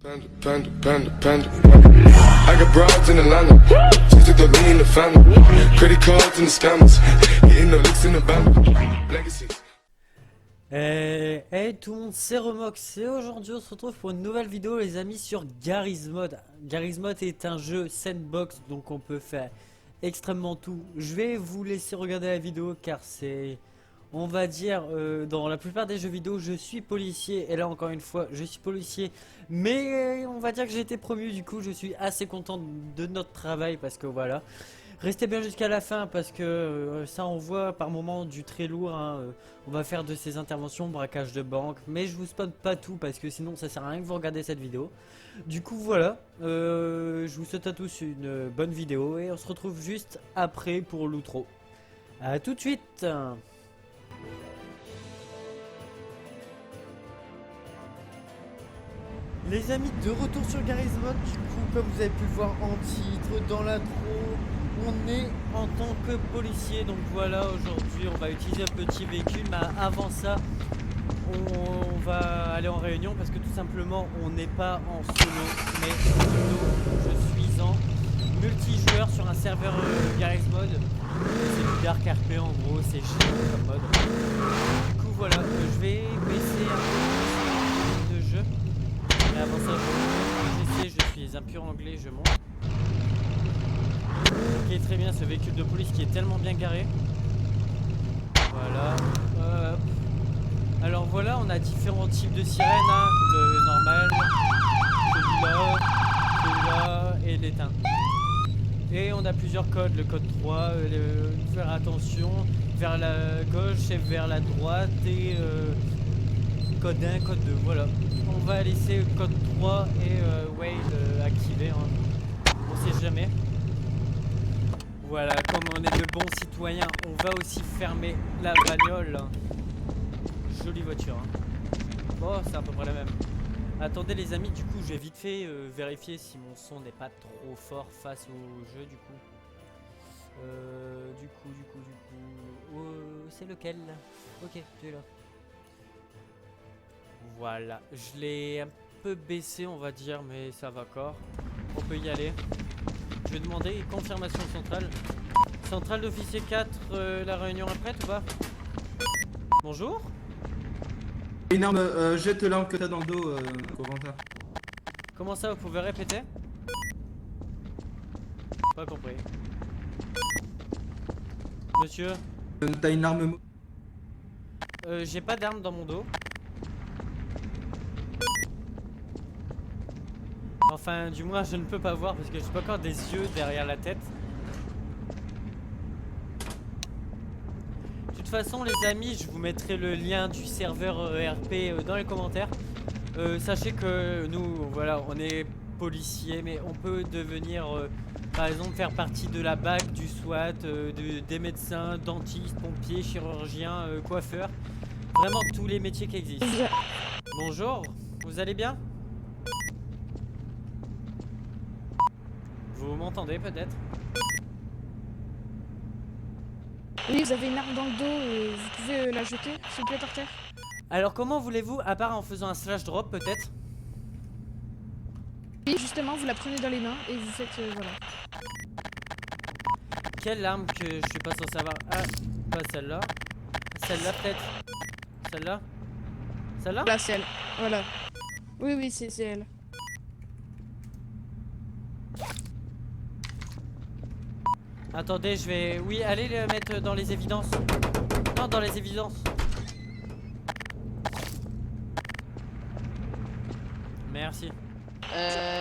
Panda, panda, panda, panda. I got broads in Atlanta. Just took the lean in the family. Credit cards and the scammers. Hitting the licks in the band. Legacies. Hey tout le monde, c'est Remox et aujourd'hui on se retrouve pour une nouvelle vidéo les amis sur Garry's Mod. Garry's Mod est un jeu sandbox donc on peut faire extrêmement tout. Je vais vous laisser regarder la vidéo car c'est, on va dire, dans la plupart des jeux vidéo je suis policier et là encore une fois je suis policier. Mais on va dire que j'ai été promu, du coup je suis assez content de notre travail parce que voilà. Restez bien jusqu'à la fin parce que ça on voit par moment du très lourd, hein. On va faire de ces interventions, braquage de banque, mais je vous spoil pas tout parce que sinon ça sert à rien que vous regardez cette vidéo. Du coup voilà, je vous souhaite à tous une bonne vidéo et on se retrouve juste après pour l'outro. A tout de suite. Les amis, de retour sur Garry's Mod, du coup comme vous avez pu le voir en titre, dans l'intro, on est en tant que policier. Donc voilà, aujourd'hui on va utiliser un petit véhicule, mais avant ça on va aller en réunion parce que tout simplement on n'est pas en solo, mais plutôt je suis en multijoueur sur un serveur Garry's Mod. C'est du Dark RP en gros, c'est chiant comme mode. Du coup voilà, je vais baisser un peu de jeu. Et avant ça, je suis un pur anglais, je monte. Ok, très bien, ce véhicule de police qui est tellement bien garé. Voilà. Alors voilà, on a différents types de sirènes, hein. Le normal, celui-là et l'éteint. Et on a plusieurs codes, le code 3, faire attention, vers la gauche et vers la droite, et code 1, code 2, voilà. On va laisser code 3 et Wade activé, hein. On sait jamais. Voilà, comme on est de bons citoyens, on va aussi fermer la bagnole. Jolie voiture, hein. Bon, c'est à peu près la même. Attendez les amis, du coup je vais vite fait vérifier si mon son n'est pas trop fort face au jeu du coup. C'est lequel? Ok, tu es là. Voilà, je l'ai un peu baissé on va dire, mais ça va encore. On peut y aller. Je vais demander confirmation centrale. Centrale d'officier 4, la réunion est prête ou pas? Bonjour. Une arme, jette l'arme que t'as dans le dos, Corentin. Comment ça, vous pouvez répéter? Pas compris. Monsieur? T'as une arme. J'ai pas d'arme dans mon dos. Enfin, du moins, je ne peux pas voir parce que j'ai pas encore des yeux derrière la tête. De toute façon, les amis, je vous mettrai le lien du serveur RP dans les commentaires. Sachez que nous, voilà, on est policiers, mais on peut devenir, par exemple, faire partie de la BAC, du SWAT, des médecins, dentistes, pompiers, chirurgiens, coiffeurs. Vraiment tous les métiers qui existent. Bonjour, vous allez bien? Vous m'entendez peut-être? Oui, vous avez une arme dans le dos, vous pouvez la jeter, s'il vous plaît, par terre. Alors comment voulez-vous, à part en faisant un slash drop peut-être? Oui, justement, vous la prenez dans les mains et vous faites, voilà. Quelle arme que je suis pas censé avoir? Ah, pas celle-là. Celle-là peut-être? Celle-là? Celle-là? Là, c'est elle, voilà. Oui, oui, c'est elle. Attendez, je vais... Oui, allez le mettre dans les évidences. Non, dans les évidences. Merci.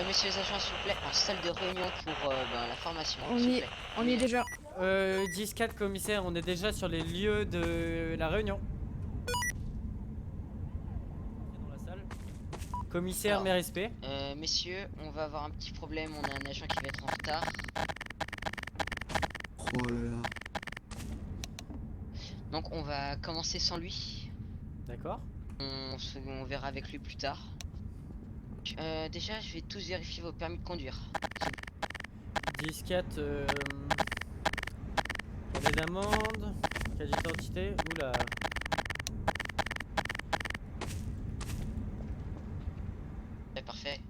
Messieurs les agents, s'il vous plaît, en salle de réunion pour la formation. On s'il vous y est, plaît. on y est déjà. 10-4 commissaire, on est déjà sur les lieux de la réunion. Dans la salle. Commissaire, Alors, mes respects. Messieurs, on va avoir un petit problème. On a un agent qui va être en retard. Oh là là. Donc, on va commencer sans lui. D'accord. On verra avec lui plus tard. Déjà, je vais tous vérifier vos permis de conduire. 10-4. Les amendes. Casier d'identité. Oula. Parfait.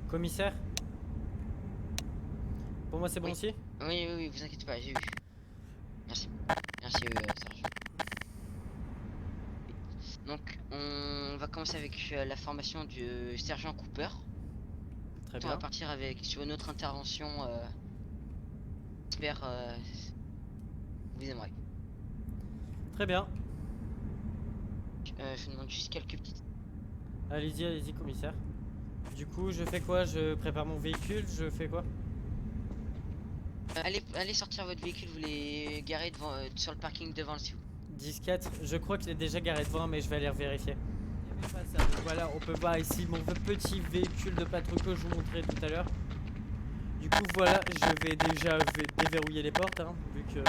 Commissaire? Pour moi c'est bon Oui. aussi? Oui, vous inquiétez pas, j'ai eu. Merci. Merci, Serge. Donc, on va commencer avec la formation du sergent Cooper. Très On va bien. partir sur une autre intervention. J'espère vous aimerez. Très bien. Je vous demande juste quelques petites. Allez-y, commissaire. Du coup, je fais quoi? Je prépare mon véhicule, je fais quoi? Allez sortir votre véhicule, vous les garez devant, sur le parking devant le SUV. 10-4, je crois qu'il est déjà garé devant, mais je vais aller vérifier. Donc voilà, on peut voir ici mon petit véhicule de patrouille que je vous montrais tout à l'heure. Du coup, voilà, je vais déjà déverrouiller les portes, hein, vu que...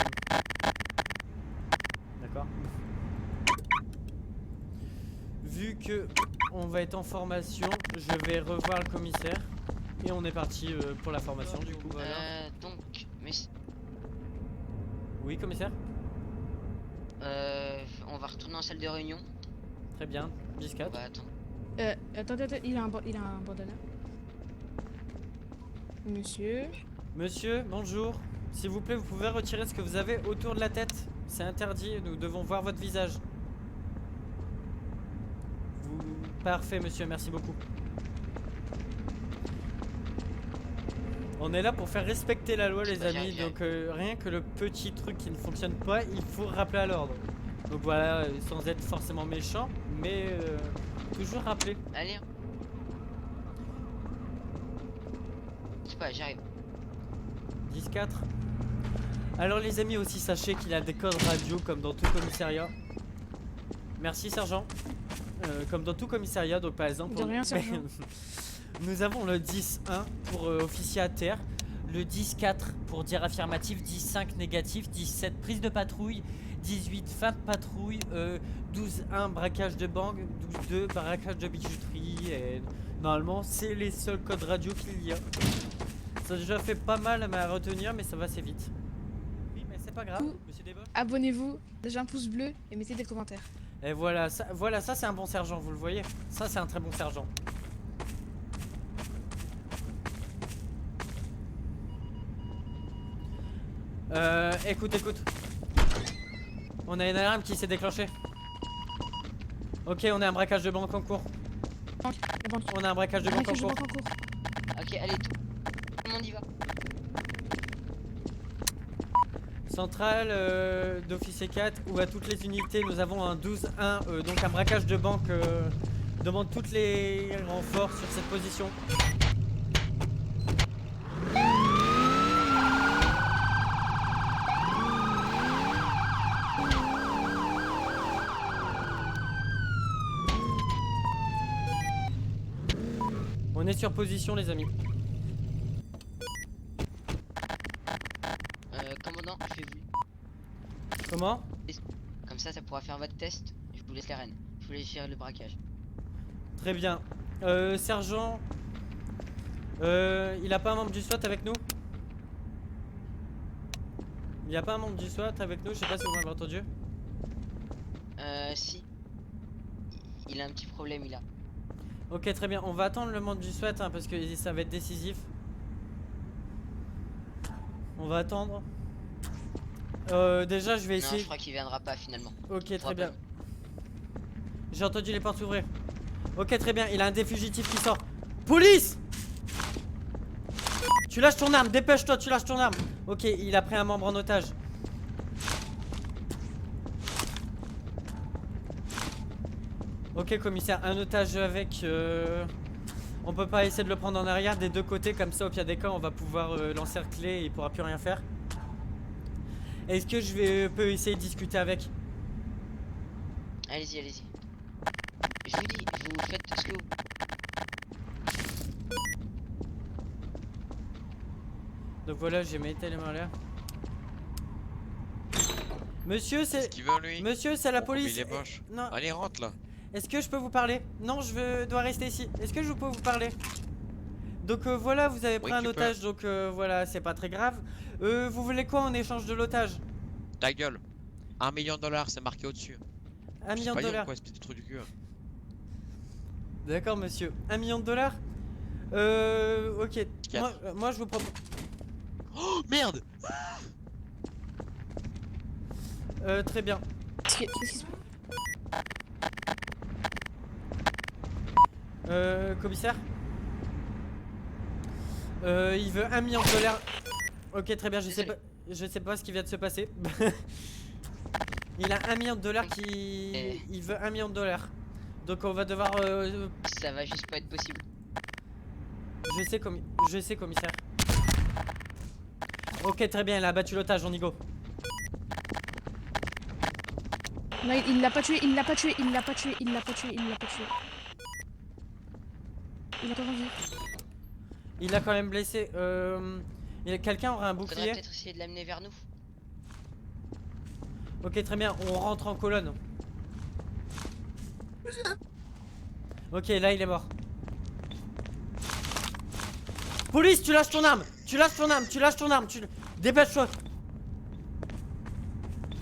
D'accord. Vu que on va être en formation, je vais revoir le commissaire. Et on est parti pour la formation, du coup, voilà. Donc, mais Oui, commissaire? on va retourner en salle de réunion. Très bien, 10-4. On va attendre. Attendez, il a un bandana. Monsieur. Monsieur, bonjour. S'il vous plaît, vous pouvez retirer ce que vous avez autour de la tête. C'est interdit, nous devons voir votre visage. Parfait, monsieur, merci beaucoup. On est là pour faire respecter la loi, les amis. Donc rien que le petit truc qui ne fonctionne pas, il faut rappeler à l'ordre. Donc voilà, sans être forcément méchant, mais toujours rappeler. Allez. Je sais pas, j'arrive. 10-4. Alors les amis, aussi sachez qu'il y a des codes radio comme dans tout commissariat. Merci sergent. Comme dans tout commissariat, donc par exemple De rien, sergent. nous avons le 10-1 pour officier à terre, le 10-4 pour dire affirmatif, 10-5 négatif, 17 prise de patrouille, 18 fin de patrouille, 12-1 braquage de banque, 12-2 braquage de bijouterie, et normalement c'est les seuls codes radio qu'il y a. Ça a déjà fait pas mal à retenir, mais ça va assez vite. Oui, mais c'est pas grave, monsieur Desboches. Abonnez-vous, lâchez un pouce bleu et mettez des commentaires. Et voilà, ça c'est un bon sergent, vous le voyez. Ça c'est un très bon sergent. Écoute. On a une alarme qui s'est déclenchée. Ok, on a un braquage de banque en cours. La banque. On a un braquage de banque en Braquage de cours. banque en cours. Ok, allez, tout le monde y va. Centrale d'officier 4 ou à toutes les unités, nous avons un 12-1, donc un braquage de banque. Demande toutes les renforts sur cette position. On est sur position les amis. Commandant, je vais vous. Comment? Comme ça pourra faire votre test. Je vous laisse les rênes. Je vous laisse gérer le braquage. Très bien. Sergent, il a pas un membre du SWAT avec nous? Il y a pas un membre du SWAT avec nous? Je sais pas si vous m'avez entendu. Si. Il a un petit problème, il a. Ok, très bien. On va attendre le membre du SWAT hein, parce que ça va être décisif. On va attendre. Déjà, je vais Non, essayer. je crois qu'il viendra pas finalement. Ok, très Faudra bien. pas. J'ai entendu les portes s'ouvrir. Ok, très bien. Il a un des fugitifs qui sort. Police! Tu lâches ton arme. Dépêche-toi, tu lâches ton arme. Ok, il a pris un membre en otage. Ok, commissaire. Un otage avec... On peut pas essayer de le prendre en arrière des deux côtés. Comme ça, au pire des cas, on va pouvoir l'encercler et il pourra plus rien faire. Est-ce que peux essayer de discuter avec? Allez-y, allez-y. Je vous dis, vous faites ce que vous. Donc voilà, j'ai mis les mains là. Monsieur, Qu'est-ce c'est... qu'il veut lui? Monsieur, c'est la police. Il est moche. Non, Allez, rentre là. est-ce que je peux vous parler? Non, dois rester ici. Est-ce que je peux vous parler? Donc voilà, vous avez pris Oui, un tu otage, donc voilà, c'est pas très grave. Vous voulez quoi en échange de l'otage? Ta gueule. 1 million de dollars, c'est marqué au-dessus. 1 million de dollars. Quoi, espèce de trou du cul. D'accord, monsieur. 1 million de dollars. Ok. Moi, je vous propose. Oh merde. Très bien. Qu'est-ce qui se passe? Commissaire. Il veut 1 million de dollars. Ok, très bien. Je sais pas ce qui vient de se passer. Il a 1 million de dollars qui. Il veut 1 million de dollars. Donc on va devoir. Ça va juste pas être possible. Je sais, commissaire. Ok, très bien. Il a battu l'otage. On y go. Non, il l'a pas tué, il l'a pas tué, il l'a pas tué, il l'a pas tué, il l'a pas tué. Il a pas envie. Il a quand même blessé. Quelqu'un aura un Faudrait bouclier? peut-être essayer de l'amener vers nous. Ok, très bien. On rentre en colonne. Ok, là il est mort. Police, tu lâches ton arme. Tu lâches ton arme. Tu lâches ton arme. Dépêche-toi.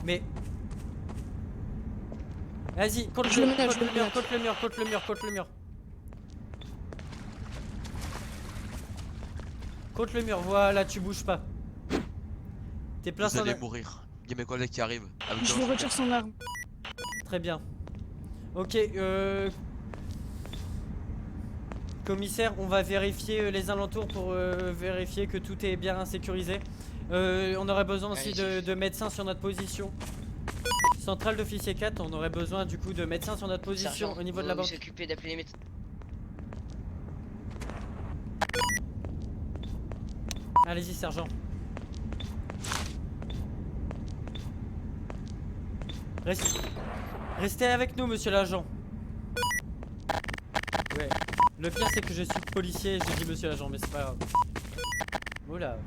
Mais. Vas-y, contre Je le le mets, mur, je le mets. contre le mur, contre le mur, contre le mur. Contre le mur, voilà, tu bouges pas. T'es plein Vous sans. allez mourir. Il y a mes collègues qui arrivent. Avec Je leur- lui retire son arme. Très bien. Ok, commissaire, on va vérifier les alentours pour vérifier que tout est bien sécurisé. On aurait besoin aussi de médecins sur notre position. Centrale d'officier 4, on aurait besoin du coup de médecins sur notre position Sergent, au niveau de la vous banque. vous occupez d'appeler les médecins. Allez-y, sergent. Restez avec nous, monsieur l'agent. Ouais. Le pire, c'est que je suis policier et je dis monsieur l'agent, mais c'est pas grave. Oula.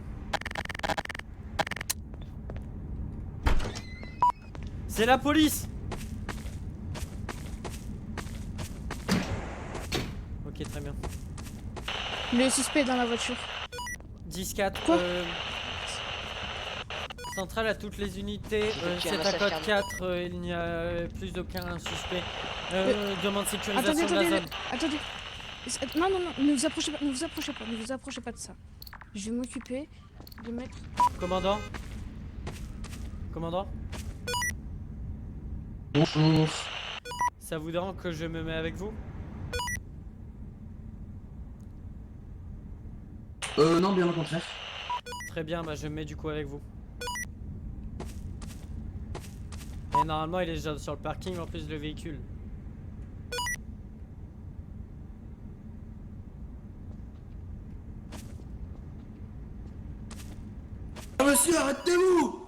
C'est la police! Ok, très bien. Le suspect est dans la voiture. 10-4. Quoi Centrale à toutes les unités. J'ai C'est un à code massacre. 4. Il n'y a plus d'aucun suspect. Demande Attendez, sécurisation de la zone. attendez. Non, non, non, ne vous approchez pas, ne vous approchez pas, ne vous approchez pas de ça. Je vais m'occuper de mettre. Commandant. Commandant. Bonjour. Ça vous dérange que je me mets avec vous? Non, bien au contraire. Très bien, bah je me mets du coup avec vous. Et normalement il est déjà sur le parking en plus le véhicule. Monsieur, arrêtez-vous!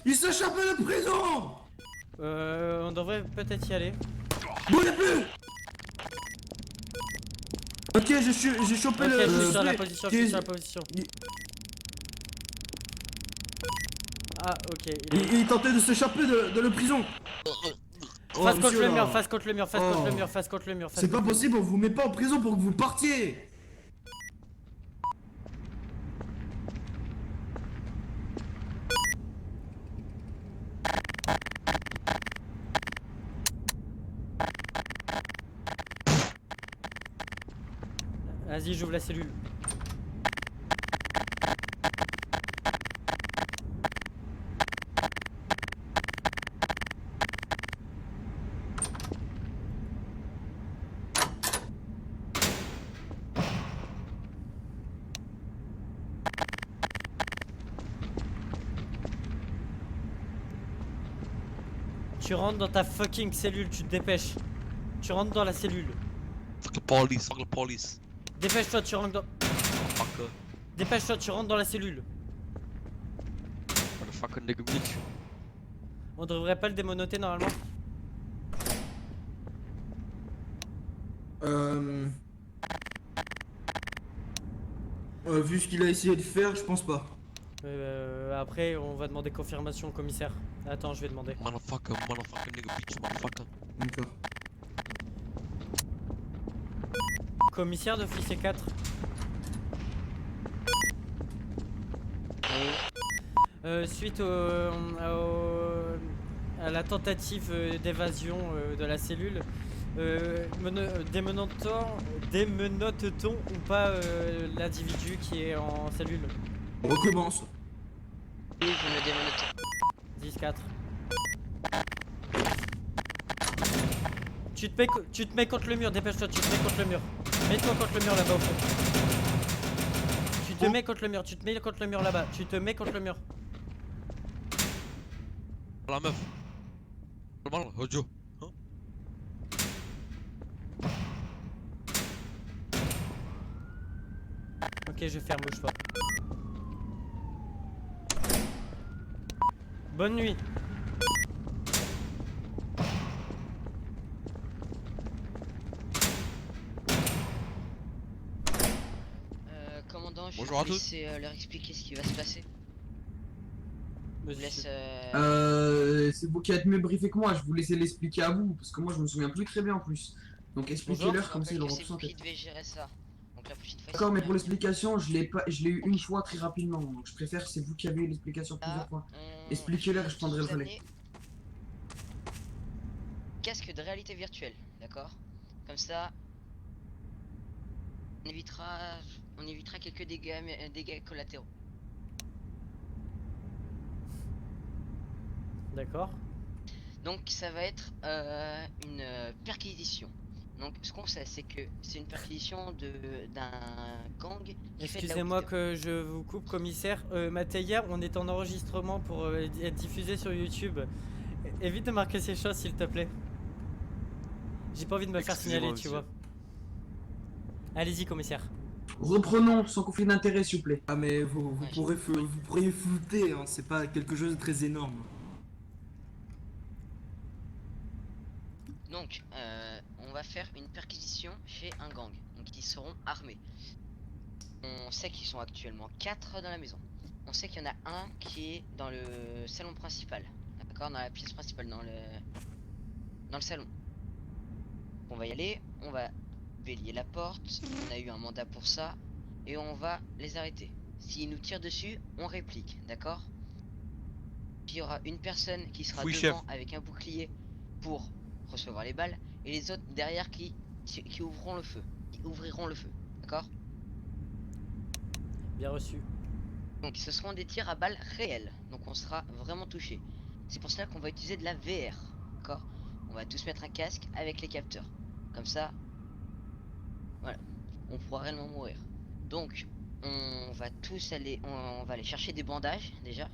Il s'échappait de prison! On devrait peut-être y aller. Bougez plus! Ok, j'ai chopé Ok, le... je suis sur la suspect position, qui je suis est- sur la position. il- Ah ok, il est... Il tentait de s'échapper de la prison. Oh, Face contre monsieur, le là. mur, face contre le mur, face contre le Oh. mur, face contre le mur, face C'est contre pas le mur. possible, on vous met pas en prison pour que vous partiez. Vas-y, j'ouvre la cellule. Tu rentres dans ta fucking cellule, tu te dépêches. Tu rentres dans la cellule. Fuck the police, fuck the police. Dépêche-toi, tu rentres dans... Fuck Dépêche-toi, tu rentres dans la cellule. motherfucking nigga bitch. On devrait pas le démonoter normalement. Vu ce qu'il a essayé de faire, je pense pas. Après, on va demander confirmation au commissaire. Attends, je vais demander. Motherfucker, motherfucking nigga bitch, motherfucker. D'accord. Commissaire d'officier 4. Suite à la tentative d'évasion de la cellule, Démenote-t-on ou pas l'individu qui est en cellule? On recommence. Oui, vous me démenotez. 10-4. Tu te mets contre le mur, dépêche-toi, tu te mets contre le mur. Mets-toi contre le mur là-bas au fond. Tu te mets contre le mur, tu te mets contre le mur là-bas, tu te mets contre le mur. La meuf. Comment audio. Hein? Ok, je ferme, bouge pas. Bonne nuit. Commandant, je Bonjour à vais tous. laisser leur expliquer ce qui va se passer. Je vous laisse. C'est vous qui êtes mieux briefé que moi, je vous laissais l'expliquer à vous, parce que moi je me souviens plus très bien en plus. Donc expliquez-leur comme ça ils l'auront C'est tous vous en qui tête. devez gérer ça. Donc la prochaine fois. D'accord, mais pour l'explication, je l'ai eu une fois très rapidement, donc je préfère c'est vous qui avez eu l'explication plusieurs fois. Expliquez-leur, je prendrai le relais. Casque de réalité virtuelle, d'accord? Comme ça, on évitera quelques dégâts collatéraux. D'accord. Donc ça va être une perquisition. Donc ce qu'on sait, c'est que c'est une perquisition d'un gang qui fait de la Excusez-moi hauteur. que je vous coupe, commissaire. Mathéia, on est en enregistrement pour être diffusé sur YouTube. Évite de marquer ces choses, s'il te plaît. J'ai pas envie de me faire signaler, tu vois. Allez-y, commissaire. Reprenons sans conflit d'intérêt s'il vous plaît. Ah mais vous Ouais, pourriez flouter, hein, c'est pas quelque chose de très énorme. Donc on va faire une perquisition chez un gang. Donc ils seront armés. On sait qu'ils sont actuellement 4 dans la maison. On sait qu'il y en a un qui est dans le salon principal. D'accord, dans la pièce principale, dans le salon. On va y aller, on va bélier la porte, on a eu un mandat pour ça, et on va les arrêter. S'ils nous tirent dessus, on réplique, d'accord? Puis il y aura une personne qui sera Oui, devant chef. avec un bouclier pour recevoir les balles, et les autres derrière qui ouvriront le feu. D'accord? Bien reçu. Donc ce seront des tirs à balles réelles, donc on sera vraiment touché. C'est pour cela qu'on va utiliser de la VR, d'accord? On va tous mettre un casque avec les capteurs. Comme ça, voilà, on pourra réellement mourir. Donc on va tous aller, on va aller chercher des bandages déjà.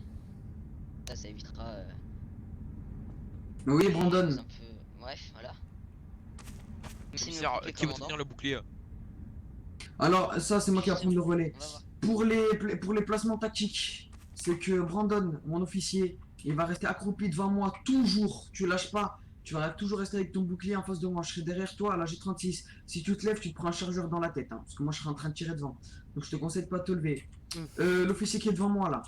Ça évitera Oui des Brandon. choses un peu... Bref, voilà. Essayez de me Commissaire, couper, qui veut commandant. tenir le bouclier? Alors ça c'est moi qui vais prendre le relais. On va voir. Pour les placements tactiques, c'est que Brandon, mon officier, il va rester accroupi devant moi toujours. Tu lâches pas. Tu vas toujours rester avec ton bouclier en face de moi. Je serai derrière toi à la G36. Si tu te lèves, tu te prends un chargeur dans la tête. Hein, parce que moi, je serai en train de tirer devant. Donc, je te conseille de pas te lever. L'officier qui est devant moi, là.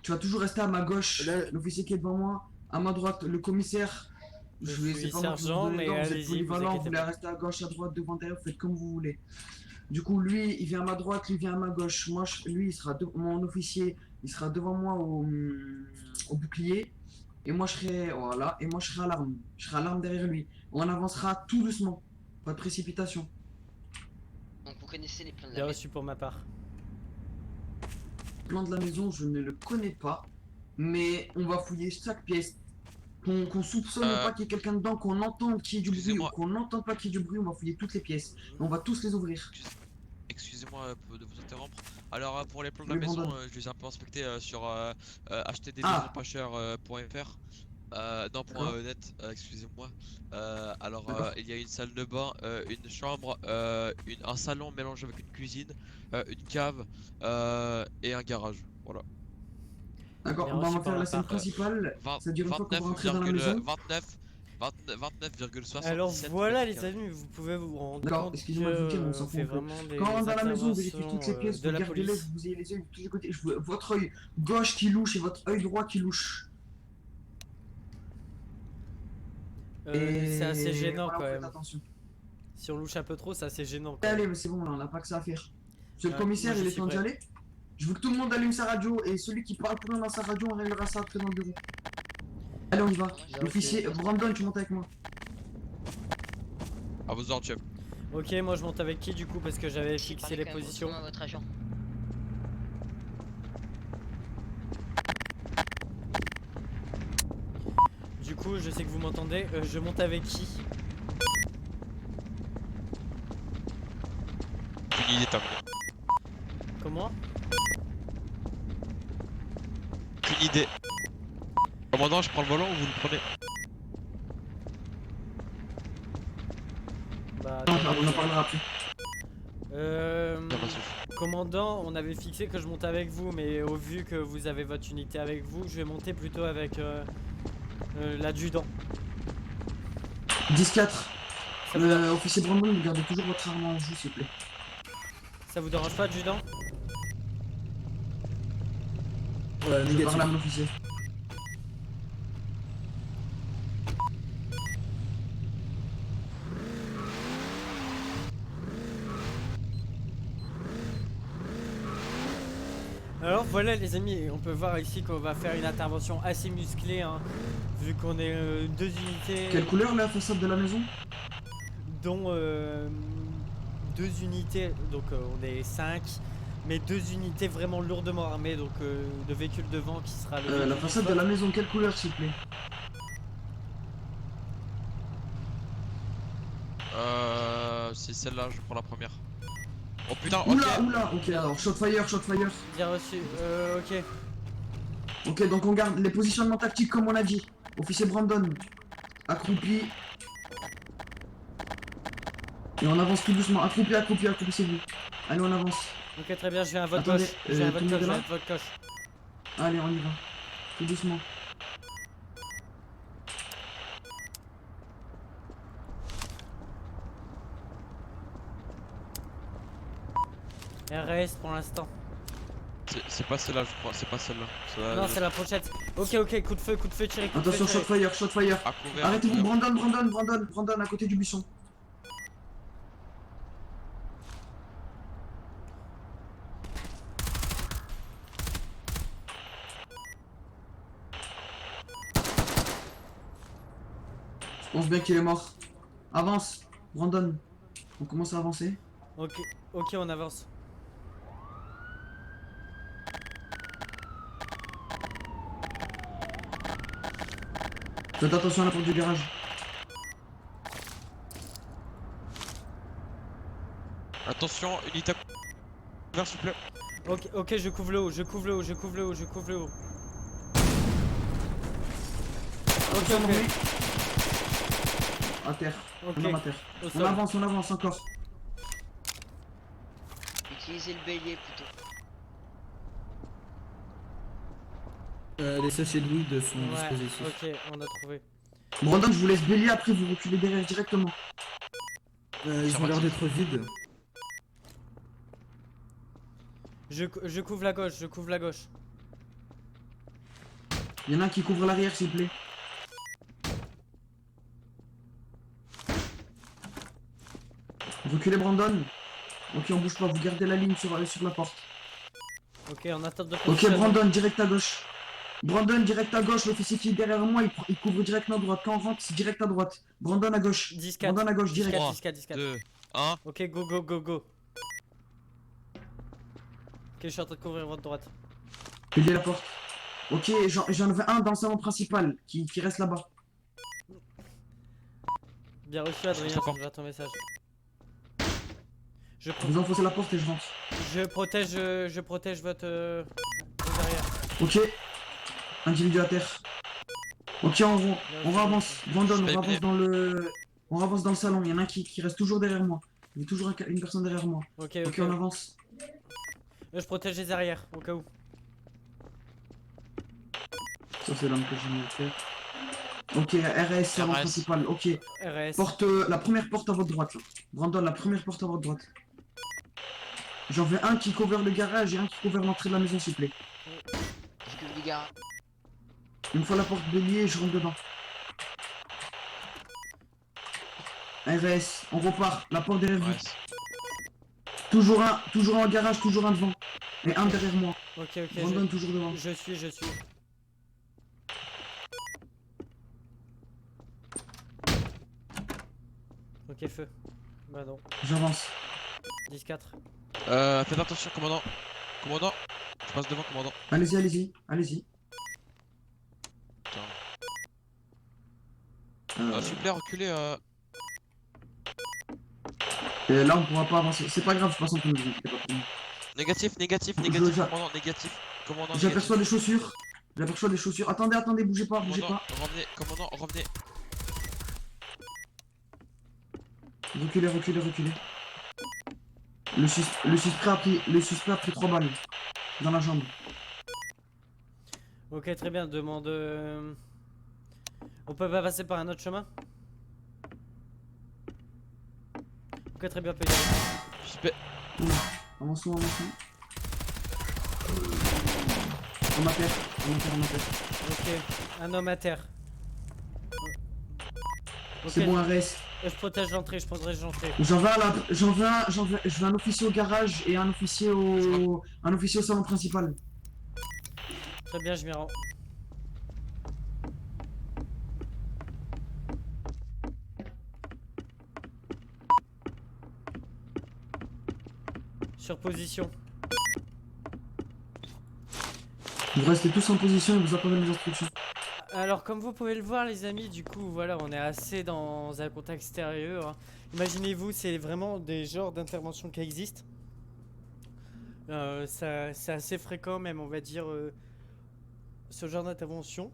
Tu vas toujours rester à ma gauche. L'officier qui est devant moi. À ma droite, le commissaire. Je Je suis sais pas moi qui vous sergent, donne mais les ordres, vous allez-y, êtes vous polyvalent. Vous inquiétez voulez pas. rester à gauche, à droite, devant, derrière. Vous faites comme vous voulez. Du coup, lui, il vient à ma droite, lui vient à ma gauche. Moi, lui, il sera mon officier, il sera devant moi au bouclier. Et moi, je serai, voilà, et moi, je serai à l'arme. Je serai à l'arme derrière lui. On avancera tout doucement. Pas de précipitation. Donc vous connaissez les plans de Bien la maison. reçu pour ma part. Le plan de la maison, je ne le connais pas. Mais on va fouiller chaque pièce. Qu'on soupçonne pas qu'il y ait quelqu'un dedans, qu'on entende qu'il y ait du bruit, ou Excusez-moi. qu'on n'entende pas qu'il y ait du bruit, on va fouiller toutes les pièces. Et on va tous les ouvrir. Excusez-moi de vous interrompre. Alors pour les plans de la Oui, maison, Brandon. je les ai un peu inspectés sur Ah. htdmaisonpacheur.fr. Non, D'accord. .net, excusez-moi. Alors D'accord. il y a une salle de bain, une chambre, un salon mélangé avec une cuisine, une cave et un garage. Voilà. D'accord, Bien on va reçu en faire par la ma scène part. principale. C'est-à-dire une fois qu'on va rentrer dans la maison. 29,77. Alors voilà les amis, vous pouvez vous rendre D'accord, compte excusez-moi de vous dire, on que s'en on fout fait un peu. vraiment des Quand on rentre dans la maison, vous vérifiez interventions toutes les pièces, de vous la gardez-les, police. vous ayez les yeux de tous les côtés. Je veux votre œil gauche qui louche et votre œil droit qui louche. C'est assez gênant voilà, quand faites même. attention. Si on louche un peu trop, c'est assez gênant quand Allez, même. mais c'est bon, là, on n'a pas que ça à faire. Monsieur le Ouais, commissaire, moi, il je est suis temps d'y prêt. aller. Je veux que tout le monde allume sa radio et celui qui parle plus loin dans sa radio, on réglera ça après dans le bureau. Allez, on y va. Bien L'officier, reçu. Brandon, tu montes avec moi. À vos ordres, chef. Ok, moi je monte avec qui du coup parce que j'avais J'ai fixé parlé les quand même positions. doucement à votre agent. Du coup, je sais que vous m'entendez. Je monte avec qui? Une idée terminée. Comment? Une idée. Commandant, je prends le volant ou vous le prenez? Bah, On en parlera après. Bien, pas souci. Commandant, on avait fixé que je monte avec vous, mais au vu que vous avez votre unité avec vous, je vais monter plutôt avec l'adjudant. 10-4. Ça, vous dérange- Officier Brandon, gardez toujours votre arme en joue, s'il vous plaît. ça vous dérange pas, adjudant? Ouais, Je négatif. parle à mon officier. Alors voilà les amis, on peut voir ici qu'on va faire une intervention assez musclée, hein, vu qu'on est deux unités, Quelle couleur la façade de la maison? dont deux unités, donc on est 5, mais deux unités vraiment lourdement armées, donc de véhicules devant qui sera le La véhicule façade de spot. la maison, quelle couleur s'il vous plaît? C'est celle-là, je prends la première. Oh putain, ok. Oula, oula, ok, alors shot fire, shot fire. Bien reçu, ok. Ok, donc on garde les positionnements tactiques comme on a dit. Officier Brandon, accroupi. Et on avance tout doucement. Accroupi, accroupi, accroupissez-vous. Allez, on avance. Ok, très bien, je viens à votre Attendez, gauche, je viens à votre tout le gauche, monde je est viens là à votre gauche. Allez, on y va. Tout doucement. RS pour l'instant. C'est pas celle-là, je crois. C'est pas celle-là. Non, c'est la prochaine. Ok, ok, coup de feu tiré, coup de feu Attention, shot tiré. fire, shot fire. À couvert. Arrêtez-vous, Brandon, à côté du buisson. Je pense bien qu'il est mort. Avance, Brandon. On commence à avancer. Ok, ok, on avance. Faites attention à la porte du garage. Attention, unité à couvert, s'il vous plaît. Ok, ok, je couvre le haut, je couvre le haut, je couvre le haut, je couvre le haut. Ok, Attention, ok, à terre. ok, Un homme à terre. au On sol. avance encore. Utilisez le bélier plutôt. Les sachets de weed sont Ouais, disposés ici. ok, on a trouvé. Brandon, je vous laisse bélier, après vous reculez derrière directement. Ils ont l'air d'être vides. Je couvre la gauche, je couvre la gauche. Il y en a un qui couvre l'arrière, s'il vous plaît. Reculez, Brandon. Ok, on bouge pas, vous gardez la ligne sur la porte. Ok, on attend de Ok, positionner. Brandon, direct à gauche. Brandon, direct à gauche, l'officier qui est derrière moi, il couvre directement à droite. Quand on rentre, c'est direct à droite. Brandon à gauche. 10-4. Brandon à gauche, 10-4, direct. 10-4, 10-4. 2, 1. Ok, go, go, go, go. Ok, je suis en train de couvrir votre droite. Payez la porte. Ok, j'en avais un dans le salon principal qui reste là-bas. Bien reçu, Adrien, Je je comprends. viens de voir ton message. Vous enfoncez la porte et je rentre. Je protège votre derrière. Ok. Individu à terre. Ok, on avance. Brandon, on avance dans le. On avance dans le salon. Il y en a un qui reste toujours derrière moi. Il y a toujours une personne derrière moi. Ok, Ok, ok. on avance. Je protège les arrières, au cas où. Ça, c'est l'homme que j'ai mis à terre. Ok, RS, salon RS. principal. Ok. RS. Porte, la première porte à votre droite. Là. Brandon, la première porte à votre droite. J'en veux un qui couvre le garage et un qui couvre l'entrée de la maison, s'il vous plaît. Je couvre les gars. Une fois la porte bélier, je rentre dedans. RS, on repart. La porte derrière vous. Ouais. Toujours un en garage, toujours un devant. Et un derrière moi. Ok, ok, Brandon, toujours devant. je suis. Ok, feu. Bah non. J'avance. 10-4. Faites attention, commandant. Commandant, je passe devant, commandant. Allez-y, allez-y, allez-y. Putain. Euh, S'il vous plaît, reculez. et là, on pourra pas avancer. C'est pas grave, je passe en tout. Négatif, négatif, Je- négatif, je- commandant, négatif. Commandant, J'aperçois négatif. des chaussures. J'aperçois des chaussures. Attendez, attendez, bougez pas, bougez Commandant, pas. revenez, commandant, revenez. Reculez, reculez, reculez. Le suspect a pris 3 balles dans la jambe. Ok, très bien. Demande. On peut pas passer par un autre chemin? Ok, très bien, peut y aller. Suspect. Avançons, avançons. On m'appelle, on m'appelle, on m'appelle. Ok, un homme à terre. Ok, C'est bon, un reste. je protège l'entrée, je protège l'entrée. Je veux un officier au garage et un officier au salon principal. Très bien, je m'y rends. Sur position. Vous restez tous en position et vous attendez mes instructions. Alors comme vous pouvez le voir les amis, du coup voilà, on est assez dans un contexte sérieux, hein. Imaginez-vous, c'est vraiment des genres d'interventions qui existent. C'est assez fréquent même, on va dire, ce genre d'intervention.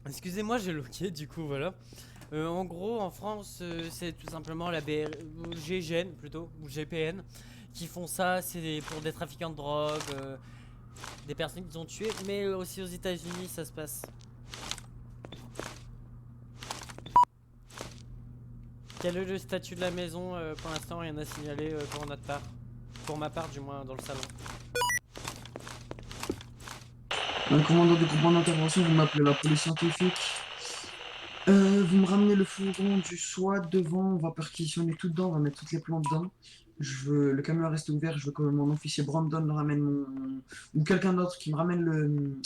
Excusez-moi, j'ai loqué du coup, voilà. En gros, en France, c'est tout simplement la GGN plutôt, ou GPN, qui font ça. C'est pour des trafiquants de drogue, des personnes qu'ils ont tuées, mais aussi aux États-Unis, ça se passe. Quel est le statut de la maison? Pour l'instant, rien à signaler pour notre part. Pour ma part, du moins, dans le salon. Un commandant du groupement d'intervention, vous m'appelez la police scientifique. Vous me ramenez le fourgon du SWAT devant, on va perquisitionner tout dedans, on va mettre toutes les plantes dedans. Le camion reste ouvert, je veux que mon officier Brandon me ramène ou quelqu'un d'autre qui me ramène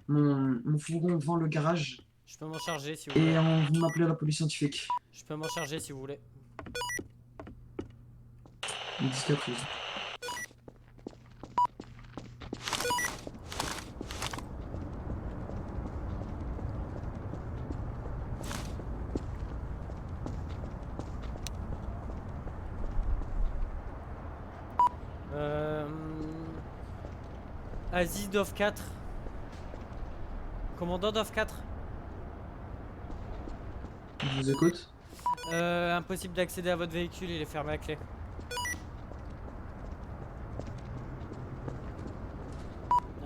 mon fourgon devant le garage. Je peux m'en charger si vous Et voulez. vous m'appelez la police scientifique. Je peux m'en charger si vous voulez. 10-14. Asie DOF 4. Commandant DOF 4. Je vous écoute. Impossible d'accéder à votre véhicule, il est fermé à clé.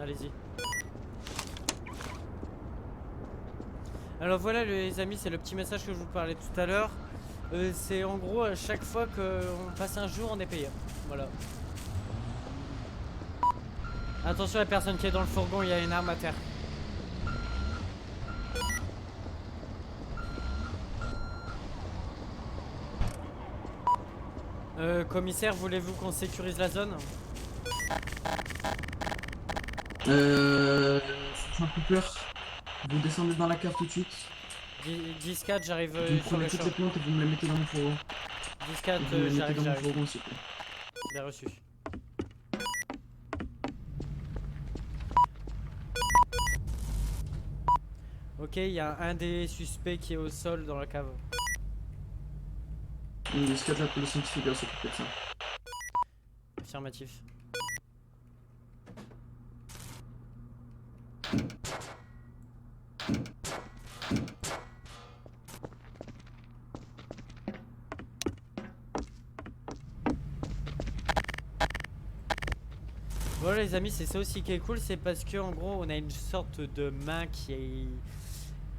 Allez-y. Alors voilà les amis, c'est le petit message que je vous parlais tout à l'heure. C'est en gros à chaque fois qu'on passe un jour on est payé. Voilà. Attention à la personne qui est dans le fourgon, il y a une arme à terre. Commissaire, voulez-vous qu'on sécurise la zone? Sergent Cooper, vous descendez dans la cave tout de suite. 10-4, j'arrive Vous me sur le prenez toutes champ. les plantes et vous me les mettez dans mon fourgon. 10-4, Vous me les mettez j'arrive, dans mon j'arrive. fourgon, s'il vous plaît. Bien reçu. Ok, il y a un des suspects qui est au sol dans la cave. Est-ce qu'il y a de la police scientifique à s'occuper de ça? Affirmatif. Voilà les amis, c'est ça aussi qui est cool, c'est parce que en gros on a une sorte de main qui est...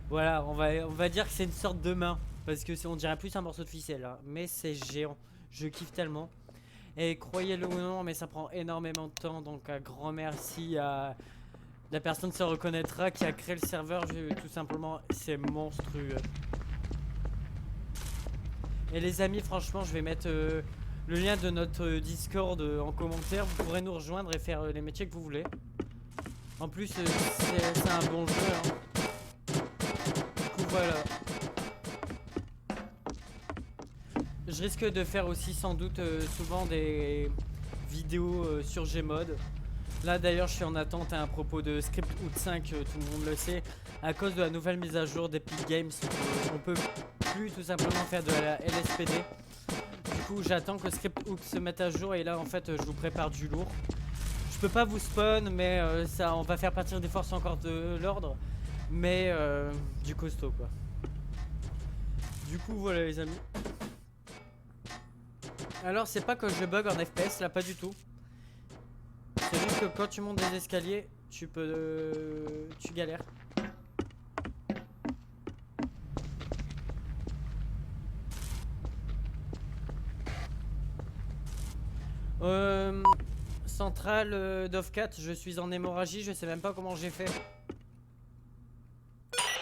Voilà, on va dire que c'est une sorte de main, parce que on dirait plus un morceau de ficelle, hein, mais c'est géant, je kiffe tellement. Et croyez-le ou non, mais ça prend énormément de temps, donc un grand merci à... La personne se reconnaîtra qui a créé le serveur, tout simplement, c'est monstrueux. Et les amis, franchement, je vais mettre le lien de notre Discord en commentaire. Vous pourrez nous rejoindre et faire les métiers que vous voulez. En plus, c'est un bon jeu. Hein. Du coup, voilà. Je risque de faire aussi sans doute souvent des vidéos sur Gmod. Là d'ailleurs je suis en attente à propos de Script Out 5, tout le monde le sait. À cause de la nouvelle mise à jour d'Epic Games, on peut plus tout simplement faire de la LSPD. Du coup j'attends que Script Out se mette à jour et là en fait je vous prépare du lourd. Je peux pas vous spawn mais ça on va faire partir des forces encore de l'ordre. Mais du costaud quoi. Du coup voilà les amis. Alors c'est pas que je bug en FPS là, pas du tout. C'est juste que quand tu montes des escaliers, tu galères. Centrale d'Off4, je suis en hémorragie, je sais même pas comment j'ai fait.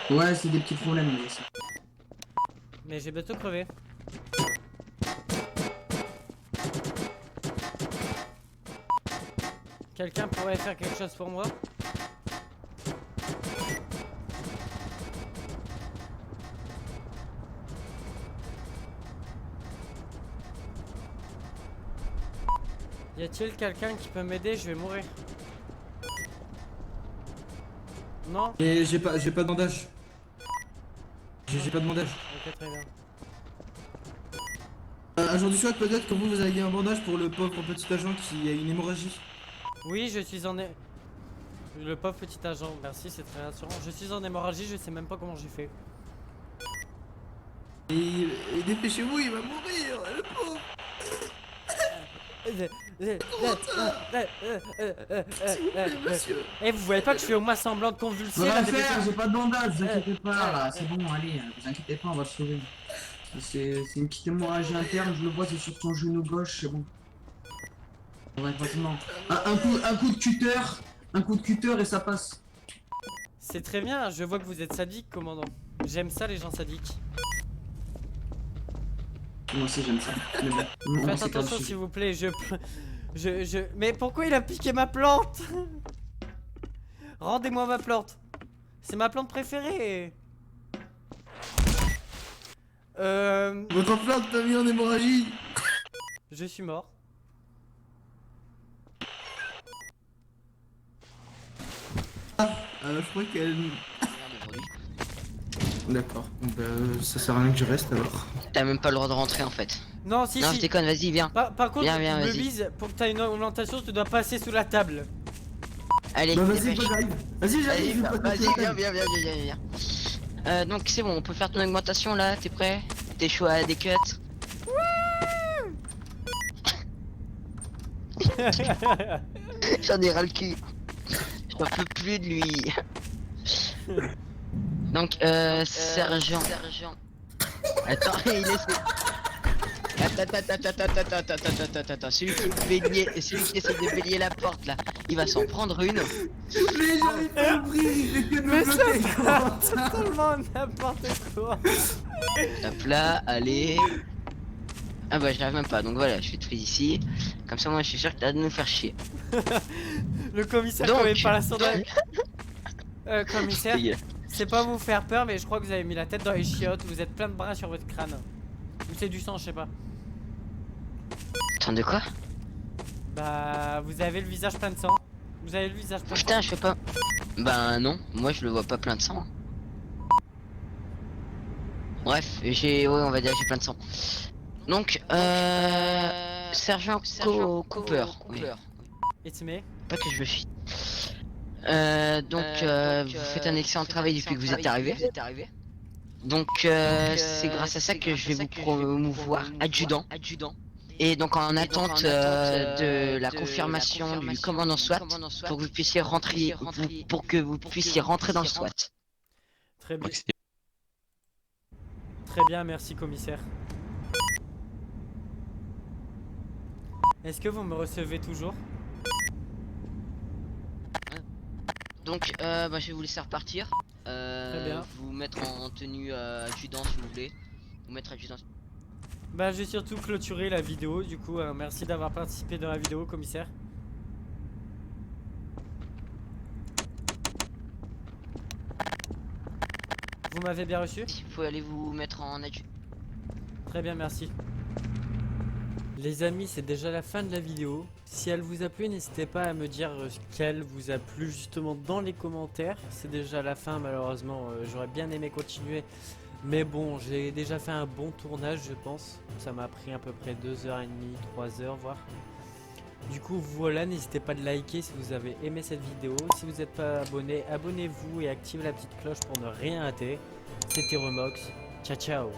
Ouais, c'est des petits problèmes, mais ça. Mais j'ai bientôt crevé. Quelqu'un pourrait faire quelque chose pour moi? Y a-t-il quelqu'un qui peut m'aider? Je vais mourir. Non? Et j'ai pas de bandage. J'ai pas de bandage. Ok, très bien. Agent du SWAT, peut-être que vous avez un bandage pour le pauvre petit agent qui a une hémorragie. Oui, je suis en... Le pauvre petit agent, merci, c'est très rassurant. Je suis en hémorragie, je sais même pas comment j'ai fait. Et dépêchez-vous, il va mourir, le pauvre. Monsieur. Eh, vous voyez pas que je fais au moins semblant de convulser Ça là, va depuis- faire, j'ai pas de bandage, vous inquiétez pas, là, c'est bon, allez, vous inquiétez pas, on va se sauver. C'est une petite hémorragie interne, je le vois, c'est sur ton genou gauche, c'est bon. Ouais, facilement. Un coup de cutter et ça passe. C'est très bien, je vois que vous êtes sadique, commandant. J'aime ça, les gens sadiques. Moi aussi j'aime ça. Mais bon, on Faites s'écarte attention, dessus. s'il vous plaît, Mais pourquoi il a piqué ma plante? Rendez-moi ma plante. C'est ma plante préférée. Votre plante t'a mis en hémorragie. Je suis mort. Je crois qu'elle... Merde, aujourd'hui. D'accord, bon, bah, ça sert à rien que je reste alors. T'as même pas le droit de rentrer en fait. Non, si, Non, je si. déconne, vas-y, viens. Par contre, Viens, viens, le vas-y. bise, pour que t'aies une augmentation, tu dois passer sous la table. Allez, Bah vas-y, dépêche. j'arrive. Vas-y, j'arrive. Vas-y, viens. Donc c'est bon, on peut faire ton augmentation là, t'es prêt? T'es chaud à des cuts? J'en ai ras le cul. J'en peux plus de lui. Donc, sergent. Attends, il est... Attends. Celui qui essaie de bélier la porte là, il va s'en prendre une. Mais j'arrive pas à ouvrir, il fait que de me Mais bloquer. c'est totalement n'importe quoi. Hop là, allez. Ah bah j'arrive même pas, donc voilà, je fais tout ici. Comme ça moi je suis sûr que t'as de nous faire chier. Le commissaire Donc, quand même par la sondage. Commissaire, Dégueulasse. c'est pas vous faire peur, mais je crois que vous avez mis la tête dans les chiottes. Vous êtes plein de bras sur votre crâne. Ou c'est du sang, je sais pas. Attends, de quoi? Bah, vous avez le visage plein de sang. Vous avez le visage plein de sang. Putain, je fais pas. Bah non, moi je le vois pas plein de sang. Bref, ouais, on va dire que j'ai plein de sang. Donc, Sergent Cooper. Oui. It's me. Pas que je le suis. Vous faites un excellent travail depuis que vous êtes arrivé. Donc, c'est grâce à ça que je vais vous promouvoir adjudant. Et donc, en attente de la confirmation du commandant SWAT, pour que vous puissiez rentrer, dans le SWAT. Très bien. Très bien, merci commissaire. Est-ce que vous me recevez toujours? Donc, je vais vous laisser repartir. bien. Vous mettre en tenue adjudant si vous voulez. Vous mettre adjudant. Bah, j'ai surtout clôturé la vidéo. Du coup, merci d'avoir participé dans la vidéo, commissaire. Vous m'avez bien reçu? Vous pouvez aller vous mettre en adjudant. Très bien, merci. Les amis, c'est déjà la fin de la vidéo. Si elle vous a plu, n'hésitez pas à me dire qu'elle vous a plu justement dans les commentaires. C'est déjà la fin malheureusement, j'aurais bien aimé continuer. Mais bon, j'ai déjà fait un bon tournage je pense. Ça m'a pris à peu près 2h30, 3h voire. Du coup voilà, n'hésitez pas de liker si vous avez aimé cette vidéo. Si vous n'êtes pas abonné, abonnez-vous et activez la petite cloche pour ne rien rater. C'était Remox, ciao ciao.